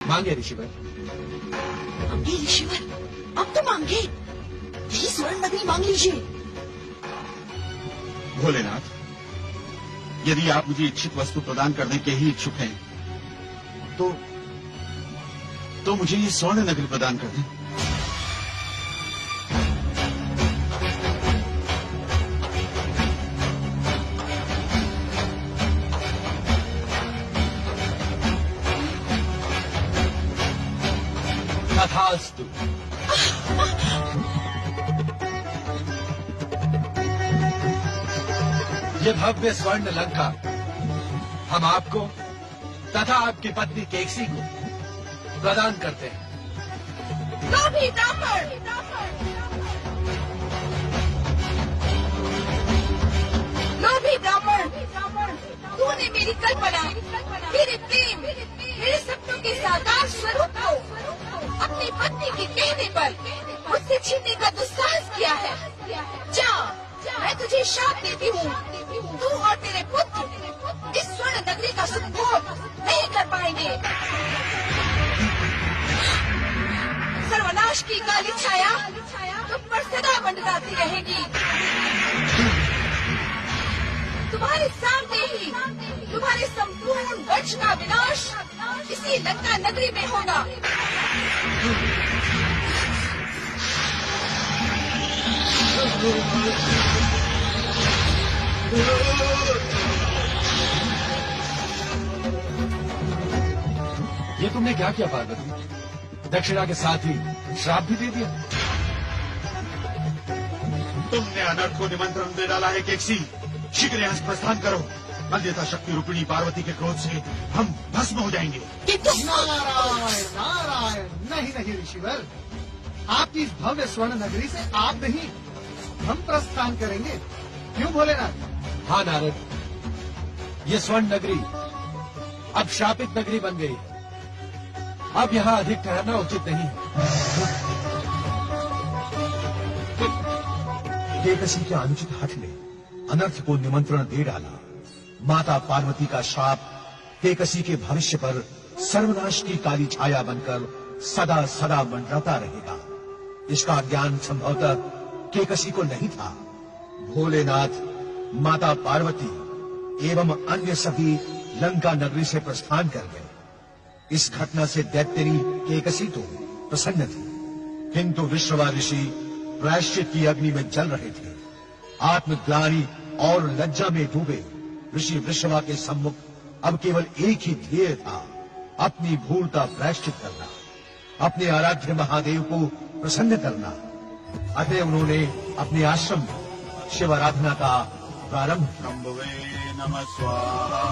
मांगे ऋषिवर। मांगे ऋषिवर, अब तो मांगे। यही स्वर्ण नगरी मांग लीजिए। भोलेनाथ, यदि आप मुझे इच्छित वस्तु प्रदान करने के ही इच्छुक हैं, तो मुझे ये स्वर्ण नगरी प्रदान कर दें। तथास्तु। ये भव्य स्वर्ण लंका हम आपको तथा आपकी पत्नी केकसी को प्रदान करते हैं। लोभी ब्राह्मण, लोभी ब्राह्मण, तूने मेरी कल्पना, मेरे प्रेम, मेरे सपनों के साकार स्वरूप को अपनी पत्नी के कहने पर मुझसे छीनने का दुस्साहस किया है। जा, मैं तुझे श्राप देती हूँ। तू और तेरे पुत्र इस स्वर्ण नगरी का सुख भोग नहीं कर पाएंगे। सर्वनाश की काली छाया तुम पर सदा मंडराती रहेगी। तुम्हारे सामने ही तुम्हारे संपूर्ण वंश का विनाश इसी लंका नगरी में होगा। ये तुमने क्या किया पार्वती? दक्षिणा के साथ ही श्राप भी दे दिया। तुमने अनर्थ को निमंत्रण दे डाला है केकसी। शीघ्र यहाँ से प्रस्थान करो, अन्यथा शक्ति रूपिणी पार्वती के क्रोध से हम भस्म हो जाएंगे। नारायण नारायण, नहीं नहीं ऋषिवर, आपकी इस भव्य स्वर्ण नगरी से आप नहीं, हम प्रस्थान करेंगे। क्यों भोलेनाथ? हाँ नारद, ये स्वर्ण नगरी अब शापित नगरी बन गई है। अब यहाँ अधिक ठहरना उचित नहीं है। केकसी के अनुचित हठ ने अनर्थ को निमंत्रण दे डाला। माता पार्वती का शाप केकसी के भविष्य पर सर्वनाश की काली छाया बनकर सदा सदा मंडराता रहेगा। इसका ज्ञान संभवतः केकसी को नहीं था। भोलेनाथ, माता पार्वती एवं अन्य सभी लंका नगरी से प्रस्थान कर गए। इस घटना से दैत्यनी केकसी तो प्रसन्न थी, किंतु विश्रवा ऋषि प्रायश्चित की अग्नि में जल रहे थे। आत्मग्लानि और लज्जा में डूबे ऋषि विश्रवा के सम्मुख अब केवल एक ही ध्येय था, अपनी भूल का प्रायश्चित करना, अपने आराध्य महादेव को प्रसन्न करना। अतः उन्होंने अपने आश्रम में शिव आराधना का प्रारंभ शंभवे नमः स्वाहा,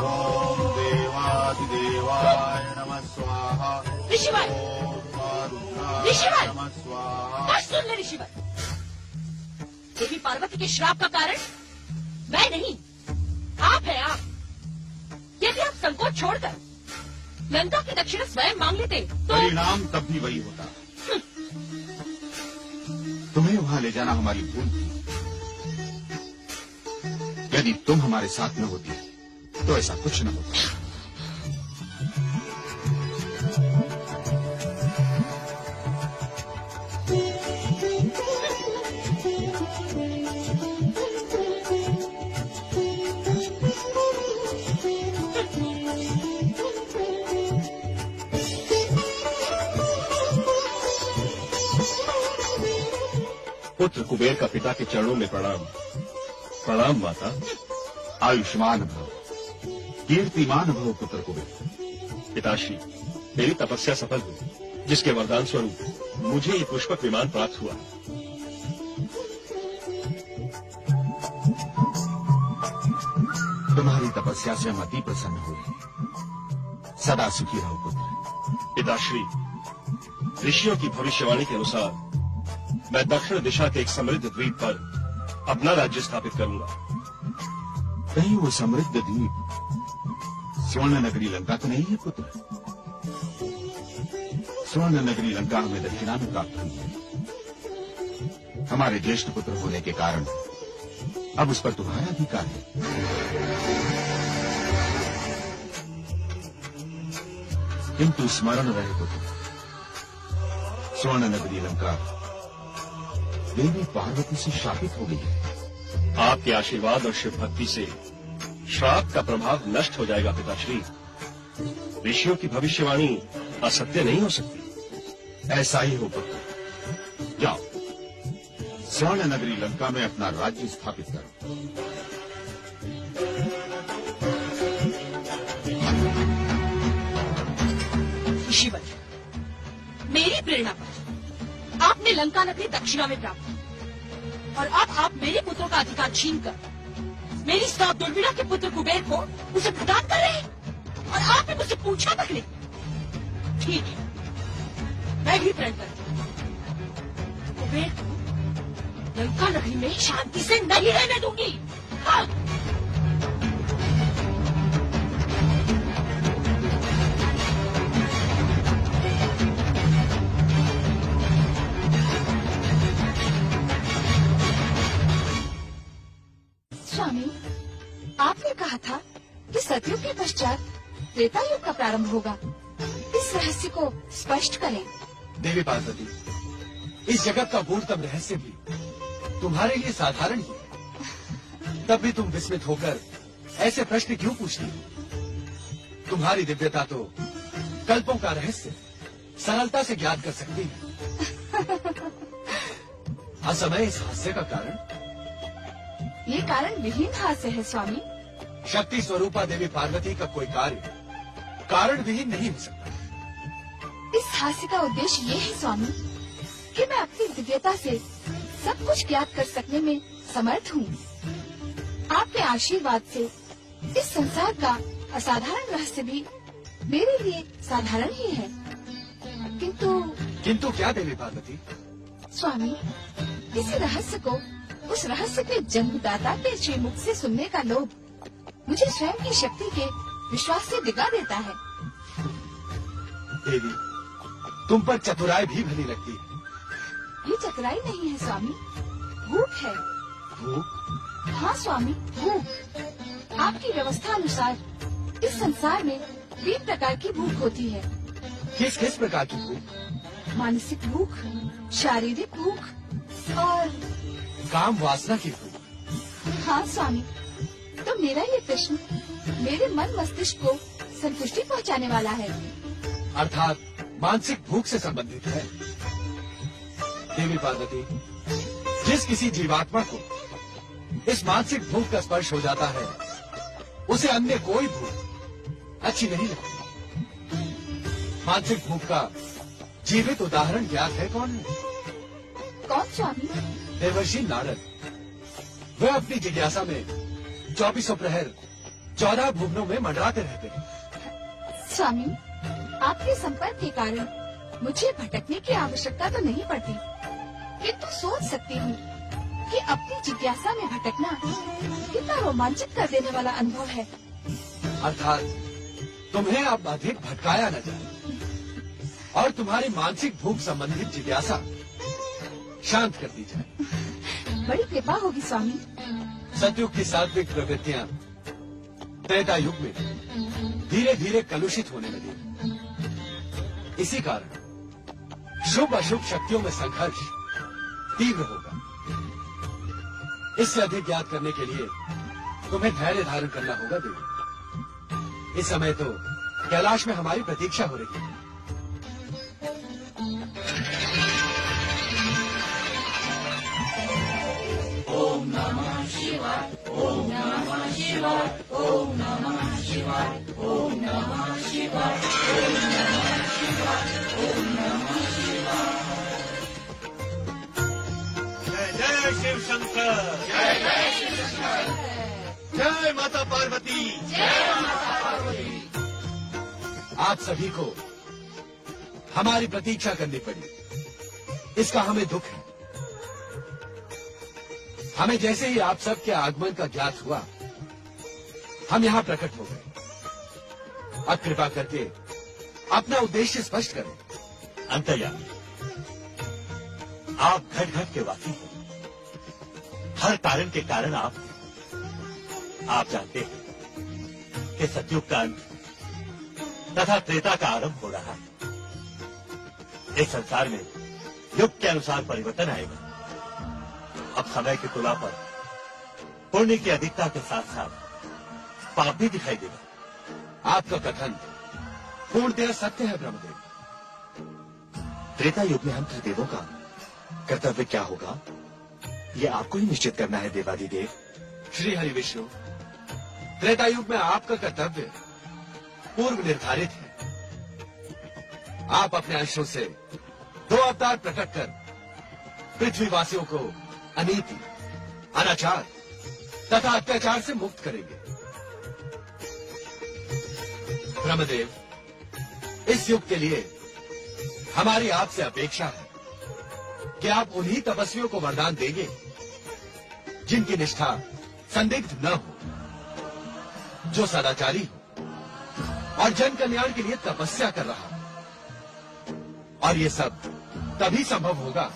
ओम देवादिदेवाय नमः स्वाहा, ऋषिवर, ऋषिवर, नमः स्वाहा। बस सुन ले ऋषिवर, देवी पार्वती के श्राप का कारण मैं नहीं, आप है आप। यदि आप संकोच छोड़कर लंका की दक्षिणा स्वयं मांग लेते तो परिणाम तब भी वही होता। तुम्हें वहां ले जाना हमारी भूल थी। यदि तुम हमारे साथ न होती तो ऐसा कुछ न होता। पुत्र कुबेर का पिता के चरणों में प्रणाम। प्रणाम माता। आयुष्मान भव, कीर्तिमान भव पुत्र कुबेर। पिताश्री, मेरी तपस्या सफल हुई, जिसके वरदान स्वरूप मुझे ये पुष्पक विमान प्राप्त हुआ। तुम्हारी तपस्या से हम अति प्रसन्न हुए। सदा सुखी रहो पुत्र। पिताश्री, ऋषियों की भविष्यवाणी के अनुसार मैं दक्षिण दिशा के एक समृद्ध द्वीप पर अपना राज्य स्थापित करूंगा। कहीं वो समृद्ध द्वीप स्वर्ण नगरी लंका तो नहीं है पुत्र? स्वर्ण नगरी लंका हमें दक्षिणा में प्राप्त हुई है। हमारे ज्येष्ठ पुत्र होने के कारण अब उस पर तुम्हारा अधिकार है। किंतु स्मरण रहे पुत्र, स्वर्ण नगरी लंका देवी पार्वती से शापित हो गई है। आपके आशीर्वाद और शिव भक्ति से श्राप का प्रभाव नष्ट हो जाएगा पिताश्री। ऋषियों की भविष्यवाणी असत्य नहीं हो सकती। ऐसा ही हो पुत्र। जाओ, स्वर्ण नगरी लंका में अपना राज्य स्थापित करो। ऋषिवर, मेरी प्रेरणा पर आपने लंका नगरी दक्षिणा में प्राप्त की और अब आप मेरे पुत्रों का अधिकार छीनकर मेरी सात दुर्विणा के पुत्र कुबेर को उसे प्रदान कर रहे हैं और आपने मुझसे पूछा तक नहीं। ठीक है, मैं भी प्रण करती हूँ। कुबेर को लंका नगरी में शांति से नहीं रहने दूंगी। हाँ। स्वामी, आपने कहा था कि सतयुग के पश्चात त्रेता युग का प्रारंभ होगा। इस रहस्य को स्पष्ट करें। देवी पार्वती, इस जगत का मूलतम रहस्य भी तुम्हारे लिए साधारण ही है, तब भी तुम विस्मित होकर ऐसे प्रश्न क्यों पूछती हो? तुम्हारी दिव्यता तो कल्पों का रहस्य सरलता से ज्ञात कर सकती है। असमय इस हास्य का कारण? ये कारण विहीन हास्य है स्वामी। शक्ति स्वरूपा देवी पार्वती का कोई कार्य कारण विहीन नहीं हो सकता। इस हास्य का उद्देश्य ये है स्वामी कि मैं अपनी दिव्यता से सब कुछ ज्ञात कर सकने में समर्थ हूँ। आपके आशीर्वाद से इस संसार का असाधारण रहस्य भी मेरे लिए साधारण ही है। किंतु क्या देवी पार्वती? स्वामी, इसी रहस्य को उस रहस्य के जन्मदाता के श्रीमुख से सुनने का लोभ मुझे स्वयं की शक्ति के विश्वास से डिगा देता है। देवी, तुम पर चतुराई भी भली लगती है। ये चतुराई नहीं है स्वामी, भूख है। भूख? हाँ स्वामी, भूख। आपकी व्यवस्था अनुसार इस संसार में 3 प्रकार की भूख होती है। किस किस प्रकार की भूख? मानसिक भूख, शारीरिक भूख और काम वासना की भूख। हाँ स्वामी, तो मेरा ये प्रश्न मेरे मन मस्तिष्क को संतुष्टि पहुँचाने वाला है। अर्थात मानसिक भूख से संबंधित है। देवी पार्वती, जिस किसी जीवात्मा को इस मानसिक भूख का स्पर्श हो जाता है, उसे अन्य कोई भूख अच्छी नहीं लगती। मानसिक भूख का जीवित उदाहरण ज्ञात है कौन है? कौन स्वामी? देवर्षि नारद। वह अपनी जिज्ञासा में 24 प्रहर 14 भुवनों में मंडराते रहते हैं। स्वामी, आपके संपर्क के कारण मुझे भटकने की आवश्यकता तो नहीं पड़ती, किंतु सोच सकती हूँ कि अपनी जिज्ञासा में भटकना कितना रोमांचित कर देने वाला अनुभव है। अर्थात तुम्हें अब अधिक भटकाया न जाए और तुम्हारी मानसिक भूख संबंधित जिज्ञासा शांत कर दी जाए। बड़ी कृपा होगी स्वामी। सतयुग की सात्विक प्रवृत्तियां त्रेता युग में धीरे धीरे कलुषित होने लगी। इसी कारण शुभ अशुभ शक्तियों में संघर्ष तीव्र होगा। इससे अधिक ज्ञात करने के लिए तुम्हें धैर्य धारण करना होगा देवी। इस समय तो कैलाश में हमारी प्रतीक्षा हो रही है। ओम नमः शिवाय, ओम नमः शिवाय, ओम नमः शिवाय, ओम नमः शिवाय, ओम नमः शिवाय, ओम नमः शिवाय। जय जय शिव शंकर, जय जय शिव शंकर, जय माता पार्वती, जय माता पार्वती। आप सभी को हमारी प्रतीक्षा करनी पड़ी, इसका हमें दुख है। हमें जैसे ही आप सबके आगमन का ज्ञात हुआ, हम यहाँ प्रकट हो गए। अब कृपा करके अपना उद्देश्य स्पष्ट करें। अंतर्यामी, आप घट घट के वाकिफ हो। हर कारण के कारण आप जानते हैं कि सतयुग का अंत तथा त्रेता का आरंभ हो रहा है। इस संसार में युग के अनुसार परिवर्तन आएगा। अब समय की तुला पर पुण्य की अधिकता के साथ साथ पाप भी दिखाई देगा। आपका कथन पूर्णतः सत्य है ब्रह्मदेव। त्रेता युग में हम त्रिदेवों का कर्तव्य क्या होगा, ये आपको ही निश्चित करना है देवाधिदेव। श्री हरि विष्णु, त्रेता युग में आपका कर्तव्य पूर्व निर्धारित है। आप अपने अंशों से 2 अवतार प्रकट कर पृथ्वीवासियों को अनीति, अनाचार तथा अत्याचार से मुक्त करेंगे। ब्रह्मदेव, इस युग के लिए हमारी आपसे अपेक्षा है कि आप उन्हीं तपस्वियों को वरदान देंगे जिनकी निष्ठा संदिग्ध न हो, जो सदाचारी हो और जन कल्याण के लिए तपस्या कर रहा हो। और ये सब तभी संभव होगा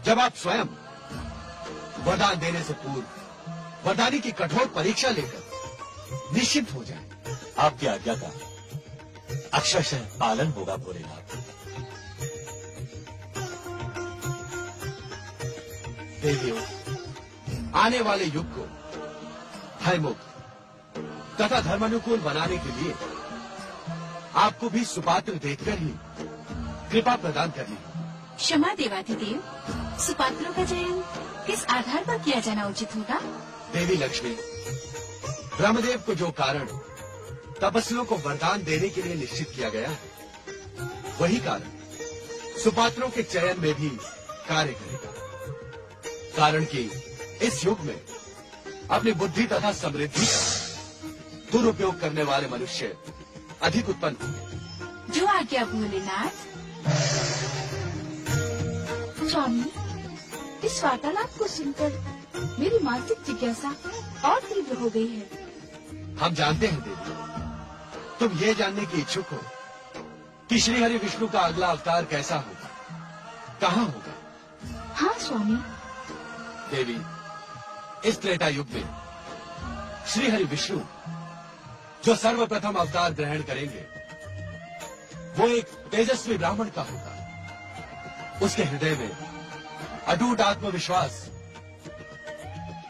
जब आप स्वयं वरदान देने से पूर्व वरदानी की कठोर परीक्षा लेकर निश्चिंत हो जाए। आपकी आज्ञा का अक्षरशः पालन होगा भोलेनाथ। देवियों, आने वाले युग को भयमुक्त तथा धर्मानुकूल बनाने के लिए आपको भी सुपात्र देखकर ही कृपा प्रदान करनी है। क्षमा देवाधिदेव, सुपात्रों का चयन किस आधार पर किया जाना उचित होगा? देवी लक्ष्मी, ब्रह्मदेव को जो कारण तपस्वियों को वरदान देने के लिए निश्चित किया गया है, वही कारण सुपात्रों के चयन में भी कार्य करेगा। कारण कि इस युग में अपनी बुद्धि तथा समृद्धि का दुरुपयोग करने वाले मनुष्य अधिक उत्पन्न होंगे। जो आज्ञा भोलेनाथ। स्वामी, इस वार्तालाप को सुनकर मेरी मानसिक जिज्ञासा और तीव्र हो गई है। हम जानते हैं देवी, तुम ये जानने की इच्छुक हो कि श्री हरि विष्णु का अगला अवतार कैसा होगा, कहाँ होगा। हाँ स्वामी। देवी, इस त्रेता युग में श्री हरि विष्णु जो सर्वप्रथम अवतार ग्रहण करेंगे, वो एक तेजस्वी ब्राह्मण का होगा। उसके हृदय में अटूट आत्मविश्वास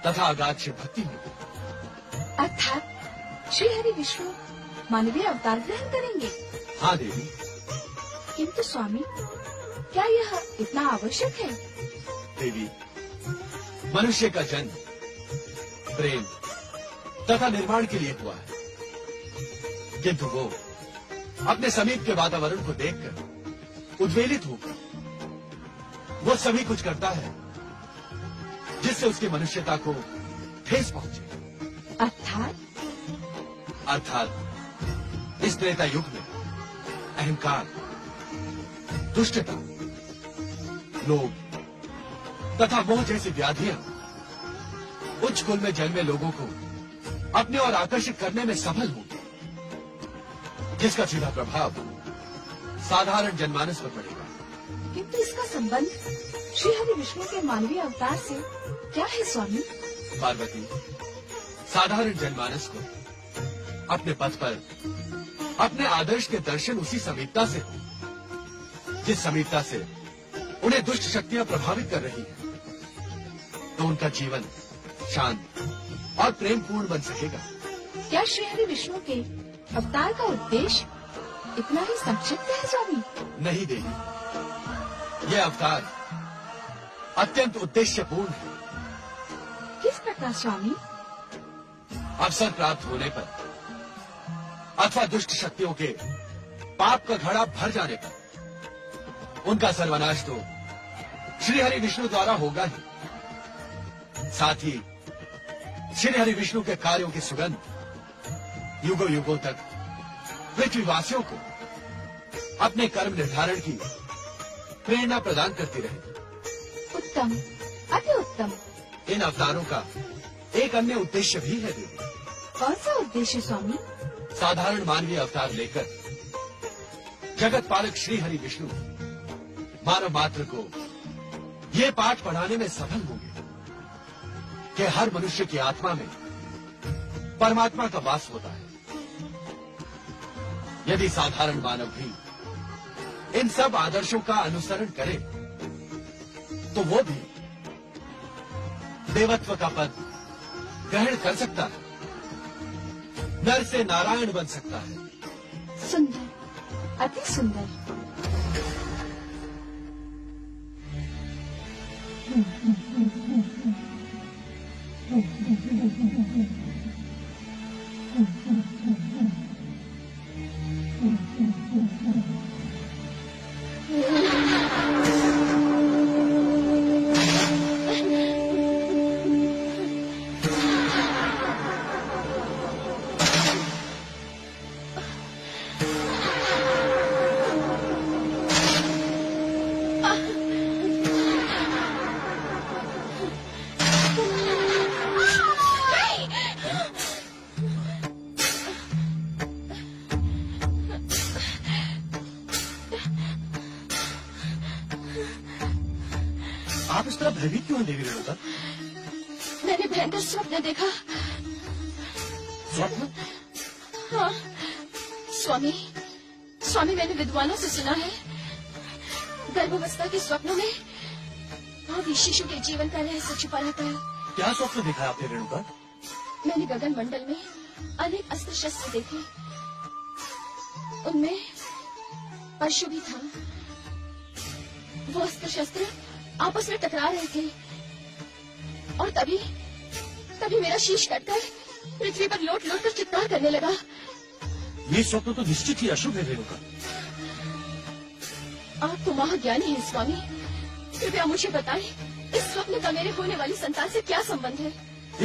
तथा अगाध शिव भक्ति होगी। अर्थात श्री हरि विष्णु मानवीय अवतार ग्रहण करेंगे। हाँ देवी। किंतु स्वामी, क्या यह इतना आवश्यक है? देवी, मनुष्य का जन्म प्रेम तथा निर्माण के लिए हुआ है, किंतु वो अपने समीप के वातावरण को देखकर उद्वेलित होकर वो सभी कुछ करता है जिससे उसकी मनुष्यता को ठेस पहुंचे। अर्थात इस त्रेता युग में अहंकार, दुष्टता, लोभ तथा मोह जैसी व्याधियां उच्च कुल में जन्मे लोगों को अपने ओर आकर्षित करने में सफल होंगी, जिसका सीधा प्रभाव साधारण जनमानस पर पड़ेगा। किंतु इसका संबंध श्री हरि विष्णु के मानवीय अवतार से क्या है स्वामी? पार्वती, साधारण जनमानस को अपने पथ पर अपने आदर्श के दर्शन उसी समीपता से हो जिस समीपता से उन्हें दुष्ट शक्तियां प्रभावित कर रही हैं, तो उनका जीवन शांत और प्रेम पूर्ण बन सकेगा। क्या श्री हरि विष्णु के अवतार का उद्देश्य इतना ही संक्षिप्त है स्वामी? नहीं देवी, यह अवतार अत्यंत उद्देश्यपूर्ण है। किस प्रकार स्वामी? अवसर प्राप्त होने पर अथवा दुष्ट शक्तियों के पाप का घड़ा भर जाने पर उनका सर्वनाश तो श्री हरि विष्णु द्वारा होगा ही, साथ ही श्री हरि विष्णु के कार्यों की सुगंध युगों युगों तक पृथ्वीवासियों को अपने कर्म निर्धारण की प्रेरणा प्रदान करती रहेगी। उत्तम, अति उत्तम। इन अवतारों का एक अन्य उद्देश्य भी है देवी। कौन सा उद्देश्य स्वामी? साधारण मानवीय अवतार लेकर जगत पालक श्री हरि विष्णु मानव मात्र को ये पाठ पढ़ाने में सफल होंगे कि हर मनुष्य की आत्मा में परमात्मा का वास होता है यदि साधारण मानव भी इन सब आदर्शों का अनुसरण करे तो वो भी देवत्व का पद ग्रहण कर सकता है, नर से नारायण बन सकता है। सुंदर, अति सुंदर। आप इस तरह भयभीत क्यों हैं देवी रेणुका? मैंने भयंकर स्वप्न देखा। स्वप्न? हाँ स्वामी, स्वामी मैंने विद्वानों से सुना है गर्भावस्था के स्वप्नों में भावी शिशु के जीवन का रहस्य छुपा रहता है। क्या स्वप्न देखा आपने रेणुका? मैंने गगन मंडल में अनेक अस्त्र शस्त्र देखे, उनमें परशु भी था। वो अस्त्र शस्त्र आपस में टकरा रहे थे और तभी मेरा शीश कटकर पृथ्वी पर लोट लोट कर चित्कार करने लगा। ये स्वप्न तो निश्चित ही अशुभ है रेणुका। आप तो महाज्ञानी हैं स्वामी, कृपया मुझे बताएं इस स्वप्न का मेरे होने वाली संतान से क्या संबंध है?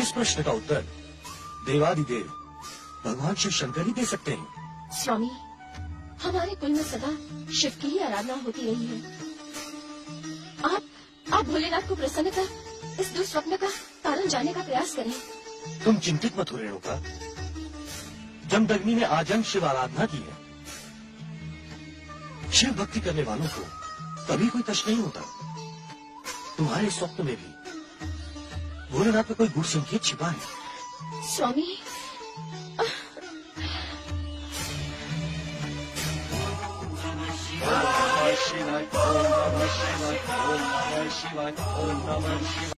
इस प्रश्न का उत्तर देवादिदेव भगवान शिव शंकर ही दे सकते हैं। स्वामी, हमारे कुल में सदा शिव की ही आराधना होती रही है। आप भोलेनाथ को प्रसन्न कर इस दुस्वप्न का कारण जानने का प्रयास करें। तुम चिंतित मत हो रेणुका। जमदग्नि ने आजन्म शिव आराधना की है। शिव भक्ति करने वालों को कभी कोई कष्ट नहीं होता। तुम्हारे स्वप्न में भी भोलेनाथ में कोई गूढ़ संकेत छिपा है। स्वामी, Shiva, Om Namah Shivaya, Om Namah Shivaya, Om Namah Shivaya.